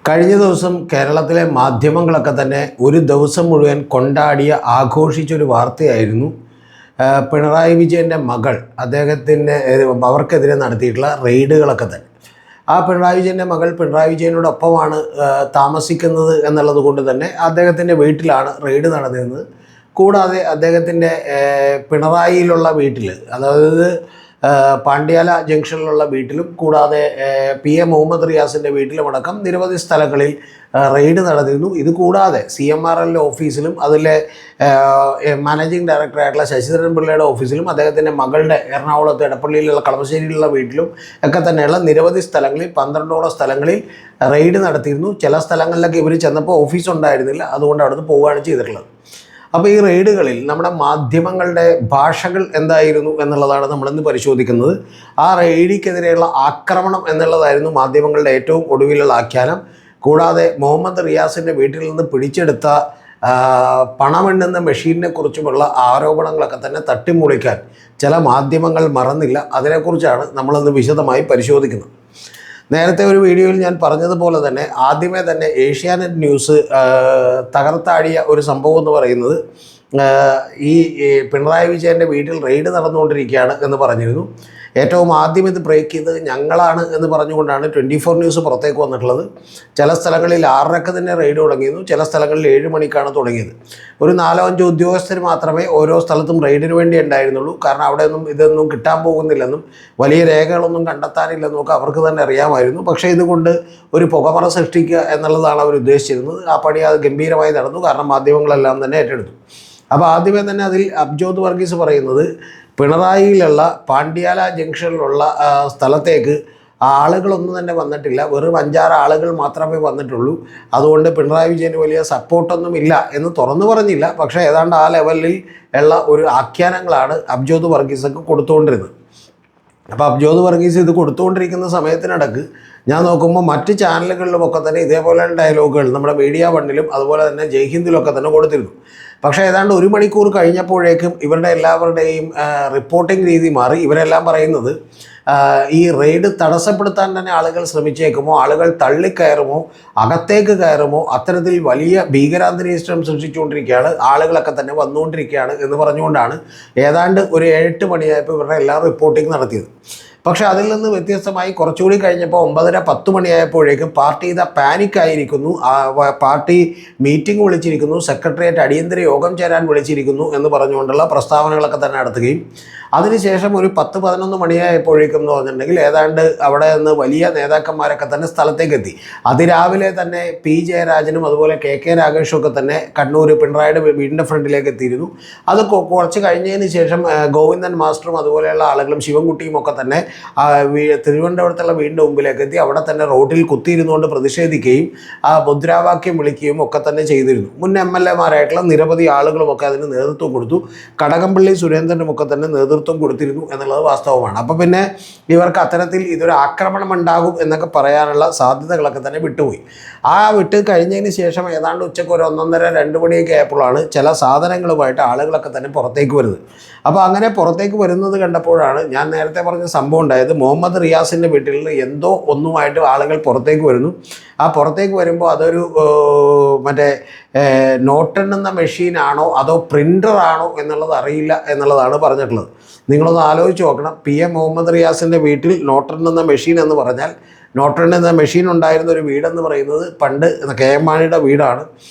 കഴിഞ്ഞ ദിവസം കേരളത്തിലെ മാധ്യമങ്ങളൊക്കെ തന്നെ ഒരു ദിവസം മുഴുവൻ കൊണ്ടാടിയ ആഘോഷിച്ചൊരു വാർത്തയായിരുന്നു പിണറായി വിജയൻ്റെ മകൾ അദ്ദേഹത്തിൻ്റെ അവർക്കെതിരെ നടത്തിയിട്ടുള്ള റെയ്ഡുകളൊക്കെ തന്നെ. ആ പിണറായി വിജയൻ്റെ മകൾ പിണറായി വിജയനോടൊപ്പമാണ് താമസിക്കുന്നത് എന്നുള്ളത് കൊണ്ട് തന്നെ അദ്ദേഹത്തിൻ്റെ വീട്ടിലാണ് റെയ്ഡ് നടന്നിരുന്നത്. കൂടാതെ അദ്ദേഹത്തിൻ്റെ പിണറായിയിലുള്ള വീട്ടിൽ, അതായത് പാണ്ഡ്യാല ജംഗ്ഷനിലുള്ള വീട്ടിലും കൂടാതെ PM മുഹമ്മദ് റിയാസിൻ്റെ വീട്ടിലുമടക്കം നിരവധി സ്ഥലങ്ങളിൽ റെയ്ഡ് നടന്നിരുന്നു. ഇത് കൂടാതെ CMRL ഓഫീസിലും അതിലെ മാനേജിംഗ് ഡയറക്ടറായിട്ടുള്ള ശശിധരൻ പിള്ളയുടെ ഓഫീസിലും അദ്ദേഹത്തിൻ്റെ മകളുടെ എറണാകുളത്ത് എടപ്പള്ളിയിലുള്ള കളമശ്ശേരിയിലുള്ള വീട്ടിലും ഒക്കെ തന്നെയുള്ള നിരവധി സ്ഥലങ്ങളിൽ 12ഓളം സ്ഥലങ്ങളിൽ റെയ്ഡ് നടത്തിയിരുന്നു. ചില സ്ഥലങ്ങളിലൊക്കെ ഇവർ ചെന്നപ്പോൾ ഓഫീസ് ഉണ്ടായിരുന്നില്ല, അതുകൊണ്ട് അവിടുന്ന് പോവുകയാണ് ചെയ്തിട്ടുള്ളത്. അപ്പോൾ ഈ റെയ്ഡുകളിൽ നമ്മുടെ മാധ്യമങ്ങളുടെ ഭാഷകൾ എന്തായിരുന്നു എന്നുള്ളതാണ് നമ്മളിന്ന് പരിശോധിക്കുന്നത്. ആ റെയ്ഡിക്കെതിരെയുള്ള ആക്രമണം എന്നുള്ളതായിരുന്നു മാധ്യമങ്ങളുടെ ഏറ്റവും ഒടുവിലുള്ള ആഖ്യാനം. കൂടാതെ മുഹമ്മദ് റിയാസിൻ്റെ വീട്ടിൽ നിന്ന് പിടിച്ചെടുത്ത പണമെണ്ണുന്ന മെഷീനെ കുറിച്ചുമുള്ള ആരോപണങ്ങളൊക്കെ തന്നെ തട്ടിമുളിക്കാൻ ചില മാധ്യമങ്ങൾ മറന്നില്ല. അതിനെക്കുറിച്ചാണ് നമ്മളിന്ന് വിശദമായി പരിശോധിക്കുന്നത്. നേരത്തെ ഒരു വീഡിയോയിൽ ഞാൻ പറഞ്ഞതുപോലെ തന്നെ ആദ്യമേ തന്നെ ഏഷ്യാനെറ്റ് ന്യൂസ് തകർത്താടിയ ഒരു സംഭവം എന്ന് പറയുന്നത് ഈ പിണറായി വിജയൻ്റെ വീട്ടിൽ റെയ്ഡ് നടന്നുകൊണ്ടിരിക്കുകയാണ് എന്ന് പറഞ്ഞിരുന്നു. ഏറ്റവും ആദ്യം ഇത് ബ്രേക്ക് ചെയ്തത് ഞങ്ങളാണ് എന്ന് പറഞ്ഞുകൊണ്ടാണ് 24 ന്യൂസ് പുറത്തേക്ക് വന്നിട്ടുള്ളത്. ചില സ്ഥലങ്ങളിൽ 6:30 തന്നെ റെയ്ഡ് തുടങ്ങിയിരുന്നു, ചില സ്ഥലങ്ങളിൽ 7 മണിക്കാണ് തുടങ്ങിയത്. ഒരു 4-5 ഉദ്യോഗസ്ഥർ മാത്രമേ ഓരോ സ്ഥലത്തും റെയ്ഡിന് വേണ്ടി ഉണ്ടായിരുന്നുള്ളൂ. കാരണം അവിടെയൊന്നും ഇതൊന്നും കിട്ടാൻ പോകുന്നില്ലെന്നും വലിയ രേഖകളൊന്നും കണ്ടെത്താനില്ലെന്നും ഒക്കെ അവർക്ക് തന്നെ അറിയാമായിരുന്നു. പക്ഷേ ഇതുകൊണ്ട് ഒരു പുകമറ സൃഷ്ടിക്കുക എന്നുള്ളതാണ് അവർ ഉദ്ദേശിച്ചിരുന്നത്. ആ പണി അത് ഗംഭീരമായി നടന്നു, കാരണം മാധ്യമങ്ങളെല്ലാം തന്നെ ഏറ്റെടുത്തു. അപ്പോൾ ആദ്യമേ തന്നെ അതിൽ അബ്ജോദ് വർഗീസ് പറയുന്നത് പിണറായിയിലുള്ള പാണ്ഡ്യാല ജംഗ്ഷനിലുള്ള സ്ഥലത്തേക്ക് ആളുകളൊന്നും തന്നെ വന്നിട്ടില്ല, വെറും 5-6 ആളുകൾ മാത്രമേ വന്നിട്ടുള്ളൂ. അതുകൊണ്ട് പിണറായി വിജയന് വലിയ സപ്പോർട്ടൊന്നും ഇല്ല എന്ന് തുറന്നു പറഞ്ഞില്ല. പക്ഷേ ഏതാണ്ട് ആ ലെവലിൽ ഉള്ള ഒരു ആഖ്യാനങ്ങളാണ് അബ്ജോദ് വർഗീസൊക്കെ കൊടുത്തുകൊണ്ടിരുന്നത്. അപ്പോൾ അബ്ജോദ് വർഗീസ് ഇത് കൊടുത്തുകൊണ്ടിരിക്കുന്ന സമയത്തിനിടക്ക് ഞാൻ നോക്കുമ്പോൾ മറ്റ് ചാനലുകളിലുമൊക്കെ തന്നെ ഇതേപോലെയുള്ള ഡയലോഗുകൾ നമ്മുടെ മീഡിയ വണ്ണിലും അതുപോലെ തന്നെ ജയ്ഹിന്ദിലൊക്കെ തന്നെ കൊടുത്തിരുന്നു. പക്ഷേ ഏതാണ്ട് 1 മണിക്കൂർ കഴിഞ്ഞപ്പോഴേക്കും ഇവരുടെ എല്ലാവരുടെയും റിപ്പോർട്ടിംഗ് രീതി മാറി. ഇവരെല്ലാം പറയുന്നത് ഈ റെയ്ഡ് തടസ്സപ്പെടുത്താൻ തന്നെ ആളുകൾ ശ്രമിച്ചേക്കുമോ, ആളുകൾ തള്ളിക്കയറുമോ, അകത്തേക്ക് കയറുമോ, അത്തരത്തിൽ വലിയ ഭീകരാന്തരീക്ഷം സൃഷ്ടിച്ചുകൊണ്ടിരിക്കുകയാണ്, ആളുകളൊക്കെ തന്നെ വന്നുകൊണ്ടിരിക്കുകയാണ് എന്ന് പറഞ്ഞുകൊണ്ടാണ് ഏതാണ്ട് ഒരു 8 മണിയായപ്പോൾ ഇവരുടെ എല്ലാ റിപ്പോർട്ടിംഗ് നടത്തിയത്. പക്ഷേ അതിൽ നിന്ന് വ്യത്യസ്തമായി കുറച്ചുകൂടി കഴിഞ്ഞപ്പോൾ 9:30-10 മണിയായപ്പോഴേക്കും പാർട്ടി ഇതാ പാനിക്കായിരിക്കുന്നു, പാർട്ടി മീറ്റിംഗ് വിളിച്ചിരിക്കുന്നു, സെക്രട്ടേറിയറ്റ് അടിയന്തര യോഗം ചേരാൻ വിളിച്ചിരിക്കുന്നു എന്ന് പറഞ്ഞുകൊണ്ടുള്ള പ്രസ്താവനകളൊക്കെ തന്നെ നടത്തുകയും അതിനുശേഷം ഒരു 10-11 മണിയായപ്പോഴേക്കും എന്ന് പറഞ്ഞിട്ടുണ്ടെങ്കിൽ ഏതാണ്ട് അവിടെ നിന്ന് വലിയ നേതാക്കന്മാരൊക്കെ തന്നെ സ്ഥലത്തേക്ക് എത്തി. അതിരാവിലെ തന്നെ P ജയരാജനും അതുപോലെ KK രാഗേഷും ഒക്കെ തന്നെ കണ്ണൂർ പിണറായിയുടെ വീടിൻ്റെ ഫ്രണ്ടിലേക്ക് എത്തിയിരുന്നു. അത് കുറച്ച് കഴിഞ്ഞതിന് ശേഷം ഗോവിന്ദൻ മാസ്റ്ററും അതുപോലെയുള്ള ആളുകളും ശിവൻകുട്ടിയും ഒക്കെ തന്നെ തിരുവനന്തപുരത്തുള്ള വീടിൻ്റെ മുമ്പിലേക്ക് എത്തി അവിടെ തന്നെ റോഡിൽ കുത്തിയിരുന്നുകൊണ്ട് പ്രതിഷേധിക്കുകയും മുദ്രാവാക്യം വിളിക്കുകയും ഒക്കെ തന്നെ ചെയ്തിരുന്നു. മുൻ MLA-മാരായിട്ടുള്ള നിരവധി ആളുകളുമൊക്കെ അതിന് നേതൃത്വം കൊടുത്തു. കടകംപള്ളി സുരേന്ദ്രനും ഒക്കെ തന്നെ നേതൃത്വം കൊടുത്തിരുന്നു എന്നുള്ളത് വാസ്തവമാണ്. അപ്പോൾ പിന്നെ ഇവർക്ക് അത്തരത്തിൽ ഇതൊരു ആക്രമണം ഉണ്ടാകും എന്നൊക്കെ പറയാനുള്ള സാധ്യതകളൊക്കെ തന്നെ വിട്ടുപോയി. ആ വിട്ട് കഴിഞ്ഞതിന് ശേഷം ഏതാണ്ട് ഉച്ചയ്ക്ക് ഒരു 1:30-2 മണിയൊക്കെ ആയപ്പോഴാണ് ചില സാധനങ്ങളുമായിട്ട് ആളുകളൊക്കെ തന്നെ പുറത്തേക്ക് വരുന്നത്. അപ്പോൾ അങ്ങനെ പുറത്തേക്ക് വരുന്നത് കണ്ടപ്പോഴാണ് ഞാൻ നേരത്തെ പറഞ്ഞ സംഭവം ഉണ്ടായത്. മുഹമ്മദ് റിയാസിൻ്റെ വീട്ടിൽ നിന്ന് എന്തോ ഒന്നുമായിട്ട് ആളുകൾ പുറത്തേക്ക് വരുന്നു. ആ പുറത്തേക്ക് വരുമ്പോൾ അതൊരു മറ്റേ നോട്ടെണ്ണുന്ന മെഷീനാണോ അതോ പ്രിൻ്ററാണോ എന്നുള്ളത് അറിയില്ല എന്നുള്ളതാണ് പറഞ്ഞിട്ടുള്ളത്. നിങ്ങളൊന്ന് ആലോചിച്ച് നോക്കണം. PM മുഹമ്മദ് റിയാസിൻ്റെ വീട്ടിൽ നോട്ടെണ്ണുന്ന മെഷീൻ എന്ന് പറഞ്ഞാൽ, നോട്ടെണ്ണുന്ന മെഷീൻ ഉണ്ടായിരുന്ന ഒരു വീടെന്ന് പറയുന്നത് പണ്ട് KM മാണിയുടെ വീടാണ്.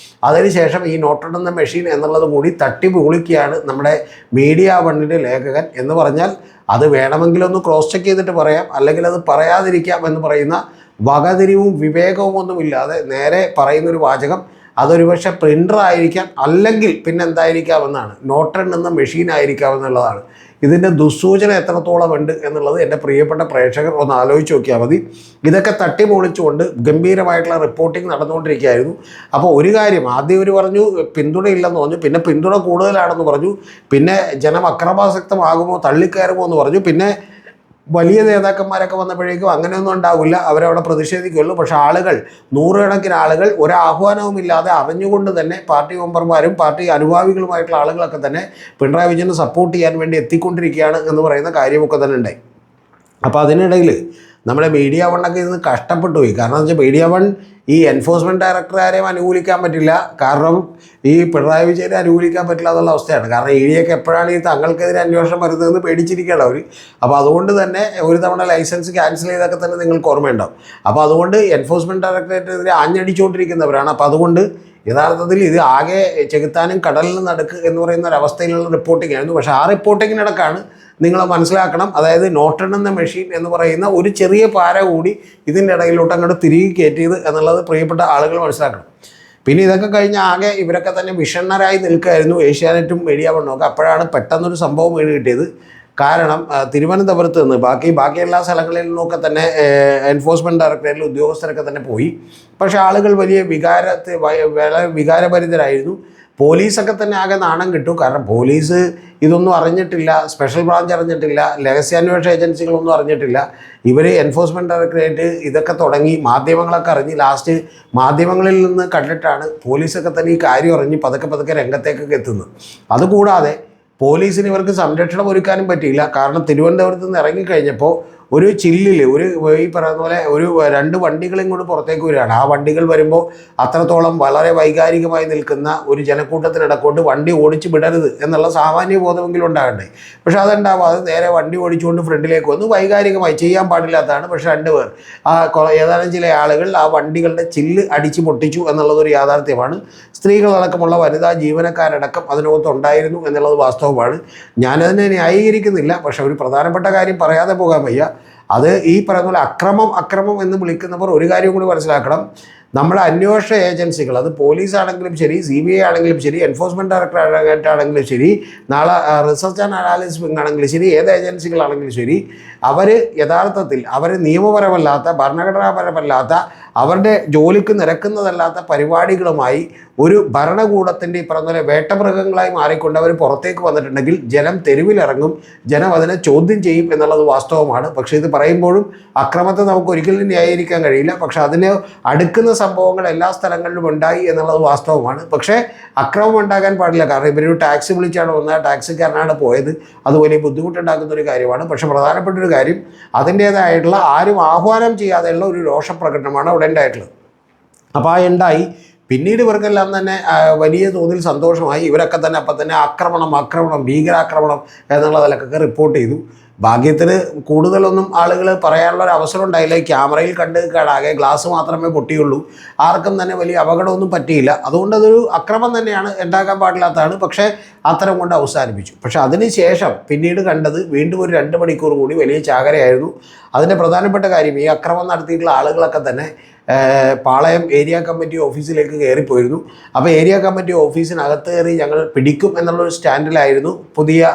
അതിനുശേഷം ഈ നോട്ടെണ്ണുന്ന മെഷീൻ എന്നുള്ളത് കൂടി തട്ടി പൊളിക്കുകയാണ് നമ്മുടെ മീഡിയ വണ്ണിൻ്റെ ലേഖകൻ. എന്ന് പറഞ്ഞാൽ അത് വേണമെങ്കിലൊന്ന് ക്രോസ് ചെക്ക് ചെയ്തിട്ട് പറയാം, അല്ലെങ്കിൽ അത് പറയാതിരിക്കാം എന്ന് പറയുന്ന വകതിരിവും വിവേകവും ഒന്നുമില്ലാതെ നേരെ പറയുന്നൊരു വാചകം അതൊരു പക്ഷേ പ്രിൻ്റർ ആയിരിക്കാം, അല്ലെങ്കിൽ പിന്നെ എന്തായിരിക്കാമെന്നാണ്, നോട്ടെണ്ണുന്ന മെഷീൻ ആയിരിക്കാമെന്നുള്ളതാണ്. ഇതിൻ്റെ ദുസ്സൂചന എത്രത്തോളം ഉണ്ട് എന്നുള്ളത് എൻ്റെ പ്രിയപ്പെട്ട പ്രേക്ഷകർ ഒന്ന് ആലോചിച്ച് നോക്കിയാൽ മതി. ഇതൊക്കെ തട്ടിപ്പൊളിച്ചുകൊണ്ട് ഗംഭീരമായിട്ടുള്ള റിപ്പോർട്ടിംഗ് നടന്നുകൊണ്ടിരിക്കുകയായിരുന്നു. അപ്പോൾ ഒരു കാര്യം ആദ്യം ഇവർ പറഞ്ഞു പിന്തുണയില്ലെന്ന് പറഞ്ഞു, പിന്നെ പിന്തുണ കൂടുതലാണെന്ന് പറഞ്ഞു, പിന്നെ ജനം അക്രമാസക്തമാകുമോ തള്ളിക്കയറുമോ എന്ന് പറഞ്ഞു, പിന്നെ വലിയ നേതാക്കന്മാരൊക്കെ വന്നപ്പോഴേക്കും അങ്ങനെയൊന്നും ഉണ്ടാവില്ല, അവരവിടെ പ്രതിഷേധിക്കുള്ളൂ. പക്ഷേ ആളുകൾ, നൂറുകണക്കിന് ആളുകൾ ഒരാഹ്വാനവുമില്ലാതെ അറിഞ്ഞുകൊണ്ട് തന്നെ പാർട്ടി മെമ്പർമാരും പാർട്ടി അനുഭാവികളുമായിട്ടുള്ള ആളുകളൊക്കെ തന്നെ പിണറായി വിജയനെ സപ്പോർട്ട് ചെയ്യാൻ വേണ്ടി എത്തിക്കൊണ്ടിരിക്കുകയാണ് എന്ന് പറയുന്ന കാര്യമൊക്കെ തന്നെ ഉണ്ടായി. അപ്പോൾ അതിനിടയിൽ നമ്മുടെ മീഡിയ വണ്ണൊക്കെ ഇന്ന് കഷ്ടപ്പെട്ടു പോയി. കാരണം എന്ന് വെച്ചാൽ മീഡിയ വൺ ഈ എൻഫോഴ്സ്മെൻറ്റ് ഡയറക്ടറാരെയും അനുകൂലിക്കാൻ പറ്റില്ല, കാരണം ഈ പിണറായി വിജയനെ അനുകൂലിക്കാൻ പറ്റില്ല എന്നുള്ള അവസ്ഥയാണ്. കാരണം ഇ ഡിയൊക്കെ എപ്പോഴാണ് ഈ തങ്ങൾക്കെതിരെ അന്വേഷണം വരുന്നതെന്ന് പേടിച്ചിരിക്കുകയാണ് അവർ. അപ്പോൾ അതുകൊണ്ട് തന്നെ ഒരു തവണ ലൈസൻസ് ക്യാൻസൽ ചെയ്തൊക്കെ തന്നെ നിങ്ങൾക്ക് ഓർമ്മയുണ്ടാവും. അപ്പോൾ അതുകൊണ്ട് എൻഫോഴ്സ്മെൻറ്റ് ഡയറക്ടറേറ്റിനെതിരെ ആഞ്ഞടിച്ചുകൊണ്ടിരിക്കുന്നവരാണ്. അപ്പോൾ അതുകൊണ്ട് യഥാർത്ഥത്തിൽ ഇത് ആകെ ചെകുത്താനും കടലിനും നടുക്ക് എന്ന് പറയുന്ന ഒരവസ്ഥയിലുള്ള റിപ്പോർട്ടിംഗ് ആയിരുന്നു. പക്ഷേ ആ റിപ്പോർട്ടിങ്ങിനിടക്കാണ് നിങ്ങൾ മനസ്സിലാക്കണം, അതായത് നോട്ടൺ എന്ന മെഷീൻ എന്ന് പറയുന്ന ഒരു ചെറിയ പാര കൂടി ഇതിൻ്റെ ഇടയിലോട്ട് അങ്ങോട്ട് തിരികെ കയറ്റിയത് എന്നുള്ളത് പ്രിയപ്പെട്ട ആളുകൾ മനസ്സിലാക്കണം. പിന്നെ ഇതൊക്കെ കഴിഞ്ഞ് ആകെ ഇവരൊക്കെ തന്നെ വിഷണ്ണരായി നിൽക്കുകയായിരുന്നു, ഏഷ്യാനെറ്റും മീഡിയ വണ്ണും ഒക്കെ. അപ്പോഴാണ് പെട്ടെന്നൊരു സംഭവം വീണ് കിട്ടിയത്. കാരണം തിരുവനന്തപുരത്ത് നിന്ന് ബാക്കി എല്ലാ സ്ഥലങ്ങളിൽ നിന്നൊക്കെ തന്നെ എൻഫോഴ്സ്മെൻറ്റ് ഡയറക്ടറേറ്റിൽ ഉദ്യോഗസ്ഥരൊക്കെ തന്നെ പോയി. പക്ഷേ ആളുകൾ വലിയ വികാരഭരിതരായിരുന്നു. പോലീസൊക്കെ തന്നെ ആകെ നാണം കിട്ടും. കാരണം പോലീസ് ഇതൊന്നും അറിഞ്ഞിട്ടില്ല, സ്പെഷ്യൽ ബ്രാഞ്ച് അറിഞ്ഞിട്ടില്ല, രഹസ്യാന്വേഷണ ഏജൻസികളൊന്നും അറിഞ്ഞിട്ടില്ല. ഇവർ എൻഫോഴ്സ്മെൻറ്റ് ഡയറക്ടറേറ്റ് ഇതൊക്കെ തുടങ്ങി മാധ്യമങ്ങളൊക്കെ അറിഞ്ഞ് ലാസ്റ്റ് മാധ്യമങ്ങളിൽ നിന്ന് കണ്ടിട്ടാണ് പോലീസൊക്കെ തന്നെ ഈ കാര്യം അറിഞ്ഞ് പതുക്കെ രംഗത്തേക്കൊക്കെ എത്തുന്നത്. അതുകൂടാതെ പോലീസിന് ഇവർക്ക് സംരക്ഷണം ഒരുക്കാനും പറ്റിയില്ല. കാരണം തിരുവനന്തപുരത്ത് നിന്ന് ഇറങ്ങിക്കഴിഞ്ഞപ്പോൾ ഒരു ചില്ലിൽ ഈ പറയുന്ന പോലെ ഒരു 2 വണ്ടികളും കൊണ്ട് പുറത്തേക്ക് വരികയാണ്. ആ വണ്ടികൾ വരുമ്പോൾ അത്രത്തോളം വളരെ വൈകാരികമായി നിൽക്കുന്ന ഒരു ജനക്കൂട്ടത്തിനിടക്കോട്ട് വണ്ടി ഓടിച്ച് വിടരുത് എന്നുള്ള സാമാന്യ ബോധമെങ്കിലും ഉണ്ടാകണ്ടേ. പക്ഷേ അതുണ്ടാവാതെ നേരെ വണ്ടി ഓടിച്ചുകൊണ്ട് ഫ്രണ്ടിലേക്ക് വന്ന് വൈകാരികമായി ചെയ്യാൻ പാടില്ലാത്തതാണ്. പക്ഷേ 2 പേർ ഏതാനും ചില ആളുകൾ ആ വണ്ടികളുടെ ചില്ല് അടിച്ച് പൊട്ടിച്ചു എന്നുള്ളതൊരു യാഥാർത്ഥ്യമാണ്. സ്ത്രീകളടക്കമുള്ള വനിതാ ജീവനക്കാരടക്കം അതിനകത്തുണ്ടായിരുന്നു എന്നുള്ളത് വാസ്തവമാണ്. ഞാനതിനെ ന്യായീകരിക്കുന്നില്ല. പക്ഷേ ഒരു പ്രധാനപ്പെട്ട കാര്യം പറയാതെ പോകാൻ വയ്യ. അത് ഈ പറയുന്ന പോലെ അക്രമം എന്ന് വിളിക്കുന്നവർ ഒരു കാര്യം കൂടി മനസ്സിലാക്കണം. നമ്മുടെ അന്വേഷണ ഏജൻസികൾ, അത് പോലീസാണെങ്കിലും ശരി, CBI ആണെങ്കിലും ശരി, എൻഫോഴ്സ്മെൻറ്റ് ഡയറക്ടറേറ്റ് ആണെങ്കിലും ശരി, നാളെ റിസർച്ച് ആൻഡ് അനാലിസിസ് വിങ് ആണെങ്കിലും ശരി, ഏത് ഏജൻസികളാണെങ്കിലും ശരി, അവർ യഥാർത്ഥത്തിൽ അവർ നിയമപരമല്ലാത്ത, ഭരണഘടനാപരമല്ലാത്ത, അവരുടെ ജോലിക്ക് നിരക്കുന്നതല്ലാത്ത പരിപാടികളുമായി ഒരു ഭരണകൂടത്തിൻ്റെ ഈ പറഞ്ഞ പോലെ വേട്ടമൃഗങ്ങളായി മാറിക്കൊണ്ട് അവർ പുറത്തേക്ക് വന്നിട്ടുണ്ടെങ്കിൽ ജനം തെരുവിലിറങ്ങും, ജനം അതിനെ ചോദ്യം ചെയ്യും എന്നുള്ളത് വാസ്തവമാണ്. പക്ഷേ ഇത് പറയുമ്പോഴും അക്രമത്തെ നമുക്ക് ഒരിക്കലും ന്യായീകരിക്കാൻ കഴിയില്ല. പക്ഷേ അതിന് അടുക്കുന്ന സംഭവങ്ങൾ എല്ലാ സ്ഥലങ്ങളിലും ഉണ്ടായി എന്നുള്ളത് വാസ്തവമാണ്. പക്ഷേ അക്രമം ഉണ്ടാകാൻ പാടില്ല. കാരണം ഇവരൊരു ടാക്സി വിളിച്ചാണ് വന്നത്, ടാക്സിക്കാരനാണ് പോയത്. അത് വലിയ ബുദ്ധിമുട്ടുണ്ടാക്കുന്ന ഒരു കാര്യമാണ്. പക്ഷേ പ്രധാനപ്പെട്ട ഒരു കാര്യം, അതിൻ്റേതായിട്ടുള്ള ആരും ആഹ്വാനം ചെയ്യാതെയുള്ള ഒരു രോഷപ്രകടനമാണ് അവിടെ ഉണ്ടായിട്ടുള്ളത്. അപ്പോൾ ആ ഉണ്ടായി. പിന്നീട് ഇവർക്കെല്ലാം തന്നെ വലിയ തോതിൽ സന്തോഷമായി. ഇവരൊക്കെ തന്നെ അപ്പം തന്നെ ആക്രമണം ഭീകരാക്രമണം എന്നുള്ളതിലൊക്കെ റിപ്പോർട്ട് ചെയ്തു. ഭാഗ്യത്തിന് കൂടുതലൊന്നും ആളുകൾ പറയാനുള്ള ഒരു അവസരം ഉണ്ടായില്ല. ഈ ക്യാമറയിൽ കണ്ട് കേടാകെ ഗ്ലാസ് മാത്രമേ പൊട്ടിയുള്ളൂ. ആർക്കും തന്നെ വലിയ അപകടമൊന്നും പറ്റിയില്ല. അതുകൊണ്ട് അതൊരു അക്രമം തന്നെയാണ്, ഉണ്ടാക്കാൻ പാടില്ലാത്തതാണ്. പക്ഷേ അത്തരം കൊണ്ട് അവസാനിപ്പിച്ചു. പക്ഷേ അതിന് ശേഷം പിന്നീട് കണ്ടത് വീണ്ടും ഒരു 2 മണിക്കൂർ കൂടി വലിയ ചാകരയായിരുന്നു. അതിൻ്റെ പ്രധാനപ്പെട്ട കാര്യം, ഈ അക്രമം നടത്തിയിട്ടുള്ള ആളുകളൊക്കെ തന്നെ പാളയം ഏരിയ കമ്മിറ്റി ഓഫീസിലേക്ക് കയറിപ്പോയിരുന്നു. അപ്പോൾ ഏരിയ കമ്മിറ്റി ഓഫീസിനകത്ത് കയറി ഞങ്ങൾ പിടിക്കും എന്നുള്ളൊരു സ്റ്റാൻഡിലായിരുന്നു പുതിയ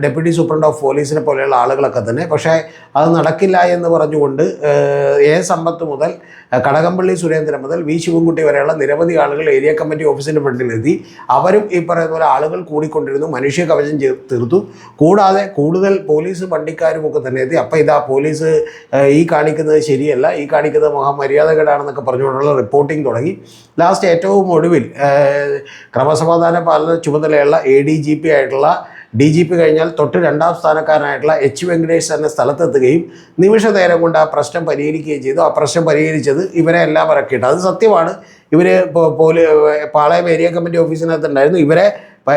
ഡെപ്യൂട്ടി സൂപ്രണ്ട് ഓഫ് പോലീസിനെ പോലെയുള്ള ആളുകളൊക്കെ തന്നെ. പക്ഷേ അത് നടക്കില്ല എന്ന് പറഞ്ഞുകൊണ്ട് സമ്പത്ത് മുതൽ കടകംപള്ളി സുരേന്ദ്രൻ മുതൽ വി ശിവൻകുട്ടി വരെയുള്ള നിരവധി ആളുകൾ ഏരിയ കമ്മിറ്റി ഓഫീസിൻ്റെ ഫ്രണ്ടിലെത്തി. അവരും ഈ പറയുന്ന പോലെ ആളുകൾ കൂടിക്കൊണ്ടിരുന്നു, മനുഷ്യ കവചം തീർത്തു. കൂടാതെ കൂടുതൽ പോലീസ് വണ്ടിക്കാരും ഒക്കെ തന്നെ എത്തി. അപ്പോൾ ഇതാ പോലീസ് ഈ കാണിക്കുന്നത് ശരിയല്ല, ഈ കാണിക്കുന്നത് മര്യാദകേടാണെന്നൊക്കെ പറഞ്ഞുകൊണ്ടുള്ള റിപ്പോർട്ടിംഗ് തുടങ്ങി. ലാസ്റ്റ് ഏറ്റവും ഒടുവിൽ ക്രമസമാധാന പാലന ചുമതലയുള്ള ADGP ആയിട്ടുള്ള DGP കഴിഞ്ഞാൽ തൊട്ട് 2ാം സ്ഥാനക്കാരനായിട്ടുള്ള H. വെങ്കടേഷ് തന്നെ സ്ഥലത്തെത്തുകയും നിമിഷ നേരം കൊണ്ട് ആ പ്രശ്നം പരിഹരിക്കുകയും ചെയ്തു. ആ പ്രശ്നം പരിഹരിച്ചത് ഇവരെ എല്ലാം ഇറക്കിയിട്ട്, അത് സത്യമാണ്. ഇവർ പാളയം ഏരിയ കമ്മിറ്റി ഓഫീസിനകത്തുണ്ടായിരുന്നു. ഇവരെ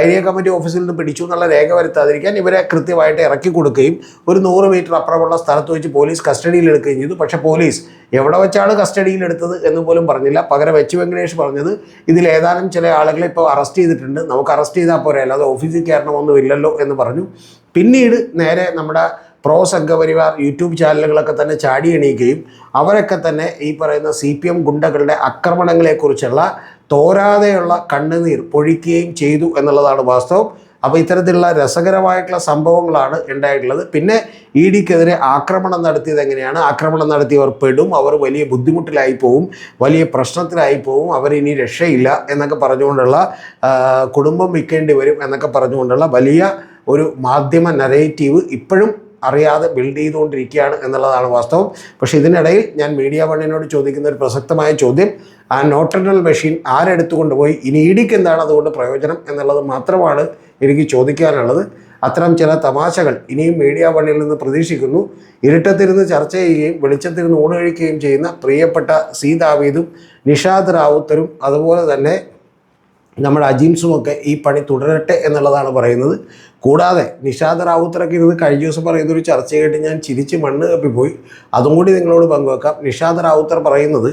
ഏരിയ കമ്മിറ്റി ഓഫീസിൽ നിന്ന് പിടിച്ചു എന്നുള്ള രേഖ വരുത്താതിരിക്കാൻ ഇവരെ കൃത്യമായിട്ട് ഇറക്കി കൊടുക്കുകയും ഒരു 100 മീറ്റർ അപ്പുറമുള്ള സ്ഥലത്ത് വെച്ച് പോലീസ് കസ്റ്റഡിയിലെടുക്കുകയും ചെയ്തു. പക്ഷേ പോലീസ് എവിടെ വെച്ചാണ് കസ്റ്റഡിയിലെടുത്തത് എന്ന് പോലും പറഞ്ഞില്ല. പകരം H. വെങ്കടേഷ് പറഞ്ഞത് ഇതിൽ ഏതാനും ചില ആളുകളെ ഇപ്പോൾ അറസ്റ്റ് ചെയ്തിട്ടുണ്ട്, നമുക്ക് അറസ്റ്റ് ചെയ്താൽ പോരെ, അല്ലാതെ ഓഫീസിൽ കയറണമൊന്നും ഇല്ലല്ലോ എന്ന് പറഞ്ഞു. പിന്നീട് നേരെ നമ്മുടെ പ്രോ സംഘപരിവാർ യൂട്യൂബ് ചാനലുകളൊക്കെ തന്നെ ചാടി എണീക്കുകയും അവരൊക്കെ തന്നെ ഈ പറയുന്ന CPM ഗുണ്ടകളുടെ ആക്രമണങ്ങളെക്കുറിച്ചുള്ള തോരാതെയുള്ള കണ്ണുനീർ പൊഴിക്കുകയും ചെയ്തു എന്നുള്ളതാണ് വാസ്തവം. അപ്പോൾ ഇത്തരത്തിലുള്ള രസകരമായിട്ടുള്ള സംഭവങ്ങളാണ് ഉണ്ടായിട്ടുള്ളത്. പിന്നെ EDക്കെതിരെ ആക്രമണം നടത്തിയത് എങ്ങനെയാണ്, ആക്രമണം നടത്തിയവർ പെടും, അവർ വലിയ ബുദ്ധിമുട്ടിലായി പോവും, വലിയ പ്രശ്നത്തിലായി പോവും, അവരിനി രക്ഷയില്ല എന്നൊക്കെ പറഞ്ഞുകൊണ്ടുള്ള കുടുംബം വിൽക്കേണ്ടി വരും എന്നൊക്കെ പറഞ്ഞുകൊണ്ടുള്ള വലിയ ഒരു മാധ്യമ നരേറ്റീവ് ഇപ്പോഴും അറിയാതെ ബിൽഡ് ചെയ്തുകൊണ്ടിരിക്കുകയാണ് എന്നുള്ളതാണ് വാസ്തവം. പക്ഷേ ഇതിനിടയിൽ ഞാൻ മീഡിയ വണ്ണിനോട് ചോദിക്കുന്ന ഒരു പ്രസക്തമായ ചോദ്യം, ആ നോട്ടണൽ മെഷീൻ ആരെടുത്തുകൊണ്ട് പോയി, ഇനി EDക്ക് എന്താണ് അതുകൊണ്ട് പ്രയോജനം എന്നുള്ളത് മാത്രമാണ് എനിക്ക് ചോദിക്കാനുള്ളത്. അത്തരം ചില തമാശകൾ ഇനിയും മീഡിയ വണ്ണിൽ നിന്ന് പ്രതീക്ഷിക്കുന്നു. ഇരുട്ടത്തിരുന്ന് ചർച്ച ചെയ്യുകയും വെളിച്ചത്തിരുന്ന് ഊണ് കഴിക്കുകയും ചെയ്യുന്ന പ്രിയപ്പെട്ട സി ദാവീദും നിഷാദ് റാവുത്തരും അതുപോലെ തന്നെ നമ്മുടെ അജീംസുമൊക്കെ ഈ പണി തുടരട്ടെ എന്നുള്ളതാണ് പറയുന്നത്. കൂടാതെ നിഷാദ് റാവുത്തറൊക്കെ ഇരുന്ന് കഴിഞ്ഞ ദിവസം പറയുന്നൊരു ചർച്ച കേട്ട് ഞാൻ ചിരിച്ച് മണ്ണ് കപ്പിപ്പോയി. അതും കൂടി നിങ്ങളോട് പങ്കുവെക്കാം. നിഷാദ് റാവുത്തർ പറയുന്നത്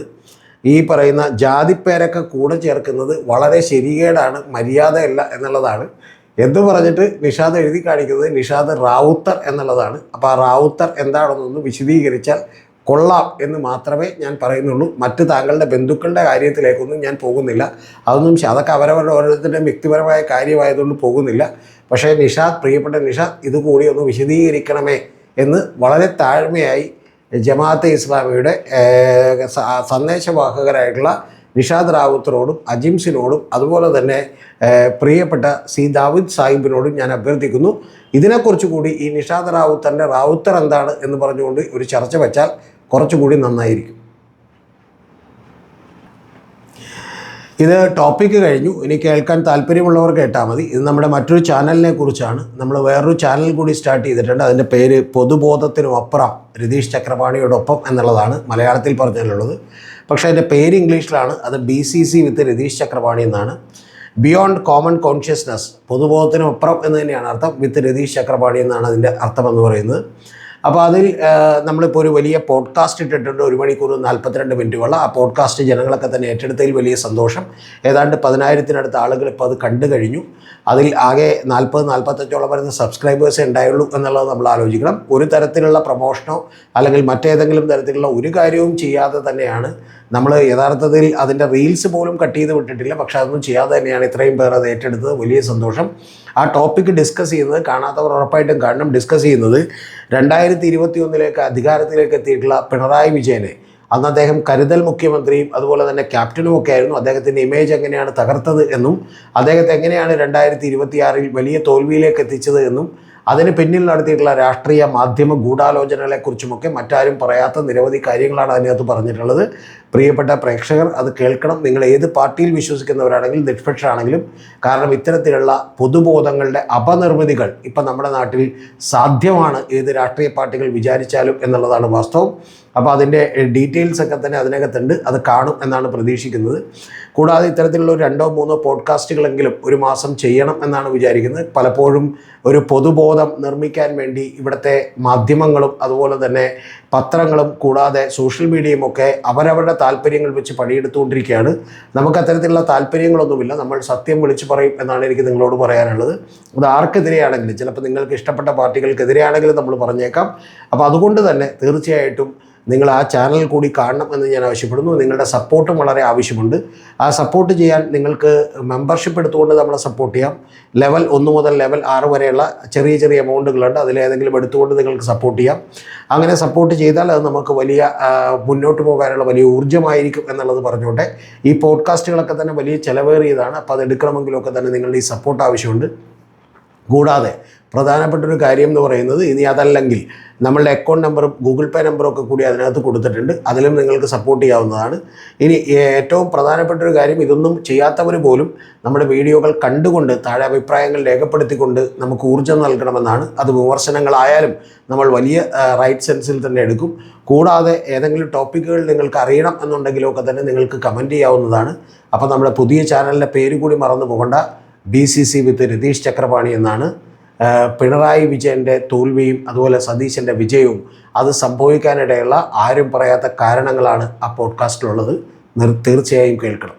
ഈ പറയുന്ന ജാതിപ്പേരൊക്കെ കൂടെ ചേർക്കുന്നത് വളരെ ശരികേടാണ്, മര്യാദയല്ല എന്നുള്ളതാണ്. എന്ന് പറഞ്ഞിട്ട് നിഷാദ് എഴുതി കാണിക്കുന്നത് നിഷാദ് റാവുത്തർ എന്നുള്ളതാണ്. അപ്പോൾ ആ റാവുത്തർ എന്താണെന്നൊന്ന് വിശദീകരിച്ചാൽ കൊള്ളാം എന്ന് മാത്രമേ ഞാൻ പറയുന്നുള്ളൂ. മറ്റ് താങ്കളുടെ ബന്ധുക്കളുടെ കാര്യത്തിലേക്കൊന്നും ഞാൻ പോകുന്നില്ല. അതൊക്കെ അവരവരുടെ ഓരോരുത്തരുടെയും വ്യക്തിപരമായ കാര്യമായതുകൊണ്ട് പോകുന്നില്ല. പക്ഷേ പ്രിയപ്പെട്ട നിഷാദ് ഇതുകൂടി ഒന്ന് വിശദീകരിക്കണമേ എന്ന് വളരെ താഴ്മയായി ജമാഅത്തെ ഇസ്ലാമിയുടെ സന്ദേശവാഹകരായിട്ടുള്ള നിഷാദ് റാവുത്തറോടും അജിംസിനോടും അതുപോലെ തന്നെ പ്രിയപ്പെട്ട സി ദാവീദ് സാഹിബിനോടും ഞാൻ അഭ്യർത്ഥിക്കുന്നു. ഇതിനെക്കുറിച്ച് കൂടി ഈ നിഷാദ് റാവുത്തറിൻ്റെ റാവുത്തർ എന്താണ് എന്ന് പറഞ്ഞുകൊണ്ട് ഒരു ചർച്ച വെച്ചാൽ കുറച്ചുകൂടി നന്നായിരിക്കും. ഇത് ടോപ്പിക്ക് കഴിഞ്ഞു. ഇനി കേൾക്കാൻ താല്പര്യമുള്ളവർ കേട്ടാൽ മതി. ഇത് നമ്മുടെ മറ്റൊരു ചാനലിനെ കുറിച്ചാണ്. നമ്മൾ വേറൊരു ചാനൽ കൂടി സ്റ്റാർട്ട് ചെയ്തിട്ടുണ്ട്. അതിൻ്റെ പേര് പൊതുബോധത്തിനും അപ്പുറം രതീഷ് ചക്രപാണിയോടൊപ്പം എന്നുള്ളതാണ് മലയാളത്തിൽ പറഞ്ഞതിലുള്ളത്. പക്ഷേ അതിൻ്റെ പേര് ഇംഗ്ലീഷിലാണ്. അത് BCC വിത്ത് രതീഷ് ചക്രപാണി എന്നാണ്. ബിയോണ്ട് കോമൺ കോൺഷ്യസ്നസ്, പൊതുബോധത്തിനും അപ്പുറം എന്ന് തന്നെയാണ് അർത്ഥം. വിത്ത് രതീഷ് ചക്രപാണി എന്നാണ് അതിൻ്റെ അർത്ഥം എന്ന് പറയുന്നത്. അപ്പോൾ അതിൽ നമ്മളിപ്പോൾ ഒരു വലിയ പോഡ്കാസ്റ്റ് ഇട്ടിട്ടുണ്ട്, 1 മണിക്കൂർ 42 മിനിറ്റുള്ള. ആ പോഡ്കാസ്റ്റ് ജനങ്ങളൊക്കെ തന്നെ ഏറ്റെടുത്തതിൽ വലിയ സന്തോഷം. ഏതാണ്ട് 10,000-ത്തിനടുത്ത ആളുകൾ ഇപ്പോൾ അത് കണ്ടു കഴിഞ്ഞു. അതിൽ ആകെ 40-45ഓളം വരുന്ന സബ്സ്ക്രൈബേഴ്സേ ഉണ്ടായുള്ളൂ എന്നുള്ളത് നമ്മൾ ആലോചിക്കണം. ഒരു തരത്തിലുള്ള പ്രൊമോഷനോ അല്ലെങ്കിൽ മറ്റേതെങ്കിലും തരത്തിലുള്ള ഒരു കാര്യവും ചെയ്യാതെ തന്നെയാണ് നമ്മൾ യഥാർത്ഥത്തിൽ അതിൻ്റെ റീൽസ് പോലും കട്ട് ചെയ്ത് വിട്ടിട്ടില്ല. പക്ഷേ അതൊന്നും ചെയ്യാതെ തന്നെയാണ് ഇത്രയും പേർ അത് ഏറ്റെടുത്തത്. വലിയ സന്തോഷം. ആ ടോപ്പിക്ക് ഡിസ്കസ് ചെയ്യുന്നത് കാണാത്തവർ ഉറപ്പായിട്ടും കാണണം. ഡിസ്കസ് ചെയ്യുന്നത് 2021 അധികാരത്തിലേക്ക് എത്തിയിട്ടുള്ള പിണറായി വിജയനെ, അന്ന് അദ്ദേഹം കരുതൽ മുഖ്യമന്ത്രിയും അതുപോലെ തന്നെ ക്യാപ്റ്റനും ഒക്കെ ആയിരുന്നു. അദ്ദേഹത്തിൻ്റെ ഇമേജ് എങ്ങനെയാണ് തകർത്തത് എന്നും അദ്ദേഹത്തെ എങ്ങനെയാണ് 2026 വലിയ തോൽവിയിലേക്ക് എത്തിച്ചത് എന്നും അതിന് പിന്നിൽ നടത്തിയിട്ടുള്ള രാഷ്ട്രീയ മാധ്യമ ഗൂഢാലോചനകളെക്കുറിച്ചുമൊക്കെ മറ്റാരും പറയാത്ത നിരവധി കാര്യങ്ങളാണ് അതിനകത്ത് പറഞ്ഞിട്ടുള്ളത്. പ്രിയപ്പെട്ട പ്രേക്ഷകർ അത് കേൾക്കണം. നിങ്ങൾ ഏത് പാർട്ടിയിൽ വിശ്വസിക്കുന്നവരാണെങ്കിലും നിഷ്പക്ഷരാണെങ്കിലും. കാരണം ഇത്തരത്തിലുള്ള പൊതുബോധങ്ങളുടെ അപനിർമ്മിതികൾ ഇപ്പം നമ്മുടെ നാട്ടിൽ സാധ്യമാണ്, ഏത് രാഷ്ട്രീയ പാർട്ടികൾ വിചാരിച്ചാലും എന്നുള്ളതാണ് വാസ്തവം. അപ്പോൾ അതിൻ്റെ ഡീറ്റെയിൽസൊക്കെ തന്നെ അതിനകത്തുണ്ട്. അത് കാണും എന്നാണ് പ്രതീക്ഷിക്കുന്നത്. കൂടാതെ ഇത്തരത്തിലുള്ള 2-3 പോഡ്കാസ്റ്റുകളെങ്കിലും ഒരു മാസം ചെയ്യണം എന്നാണ് വിചാരിക്കുന്നത്. പലപ്പോഴും ഒരു പൊതുബോധം നിർമ്മിക്കാൻ വേണ്ടി ഇവിടുത്തെ മാധ്യമങ്ങളും അതുപോലെ തന്നെ പത്രങ്ങളും കൂടാതെ സോഷ്യൽ മീഡിയയും ഒക്കെ അവരവരുടെ താല്പര്യങ്ങൾ വെച്ച് പണിയെടുത്തുകൊണ്ടിരിക്കുകയാണ്. നമുക്ക് അത്തരത്തിലുള്ള താല്പര്യങ്ങളൊന്നുമില്ല. നമ്മൾ സത്യം വിളിച്ചു പറയും എന്നാണ് എനിക്ക് നിങ്ങളോട് പറയാനുള്ളത്. അത് ആർക്കെതിരെയാണെങ്കിലും, ചിലപ്പോൾ നിങ്ങൾക്ക് ഇഷ്ടപ്പെട്ട പാർട്ടികൾക്കെതിരെയാണെങ്കിലും നമ്മൾ പറഞ്ഞേക്കാം. അപ്പോൾ അതുകൊണ്ട് തന്നെ തീർച്ചയായിട്ടും നിങ്ങൾ ആ ചാനൽ കൂടി കാണണം എന്ന് ഞാൻ ആവശ്യപ്പെടുന്നു. നിങ്ങളുടെ സപ്പോർട്ടും വളരെ ആവശ്യമുണ്ട്. ആ സപ്പോർട്ട് ചെയ്യാൻ നിങ്ങൾക്ക് മെമ്പർഷിപ്പ് എടുത്തുകൊണ്ട് നമ്മളെ സപ്പോർട്ട് ചെയ്യാം. ലെവൽ 1 മുതൽ ലെവൽ 6 വരെയുള്ള ചെറിയ ചെറിയ എമൗണ്ടുകളുണ്ട്. അതിലേതെങ്കിലും എടുത്തുകൊണ്ട് നിങ്ങൾക്ക് സപ്പോർട്ട് ചെയ്യാം. അങ്ങനെ സപ്പോർട്ട് ചെയ്താൽ അത് നമുക്ക് വലിയ മുന്നോട്ട് പോകാനുള്ള വലിയ ഊർജ്ജമായിരിക്കും എന്നുള്ളത് പറഞ്ഞുകൊണ്ട് ഈ പോഡ്കാസ്റ്റുകളൊക്കെ തന്നെ വലിയ ചിലവേറിയതാണ്. അപ്പോൾ അത് എടുക്കണമെങ്കിലൊക്കെ തന്നെ നിങ്ങളുടെ ഈ സപ്പോർട്ട് ആവശ്യമുണ്ട്. കൂടാതെ പ്രധാനപ്പെട്ടൊരു കാര്യം എന്ന് പറയുന്നത്, ഇനി അതല്ലെങ്കിൽ നമ്മളുടെ അക്കൗണ്ട് നമ്പറും ഗൂഗിൾ പേ നമ്പറും ഒക്കെ കൂടി അതിനകത്ത് കൊടുത്തിട്ടുണ്ട്. അതിലും നിങ്ങൾക്ക് സപ്പോർട്ട് ചെയ്യാവുന്നതാണ്. ഇനി ഏറ്റവും പ്രധാനപ്പെട്ടൊരു കാര്യം, ഇതൊന്നും ചെയ്യാത്തവർ പോലും നമ്മുടെ വീഡിയോകൾ കണ്ടുകൊണ്ട് താഴെ അഭിപ്രായങ്ങൾ രേഖപ്പെടുത്തിക്കൊണ്ട് നമുക്ക് ഊർജ്ജം നൽകണമെന്നാണ്. അത് വിമർശനങ്ങളായാലും നമ്മൾ വലിയ റൈറ്റ് സെൻസിൽ തന്നെ എടുക്കും. കൂടാതെ ഏതെങ്കിലും ടോപ്പിക്കുകൾ നിങ്ങൾക്ക് അറിയണം എന്നുണ്ടെങ്കിലൊക്കെ തന്നെ നിങ്ങൾക്ക് കമൻറ്റ് ചെയ്യാവുന്നതാണ്. അപ്പോൾ നമ്മുടെ പുതിയ ചാനലിൻ്റെ പേര് കൂടി മറന്നു പോകണ്ട. BCC വിത്ത് രതീഷ് ചക്രപാണി എന്നാണ്. പിണറായി വിജയൻ്റെ തോൽവിയും അതുപോലെ സതീശൻ്റെ വിജയവും അത് സംഭവിക്കാനിടയുള്ള ആരും പറയാത്ത കാരണങ്ങളാണ് ആ പോഡ്കാസ്റ്റിലുള്ളത്. തീർച്ചയായും കേൾക്കണം.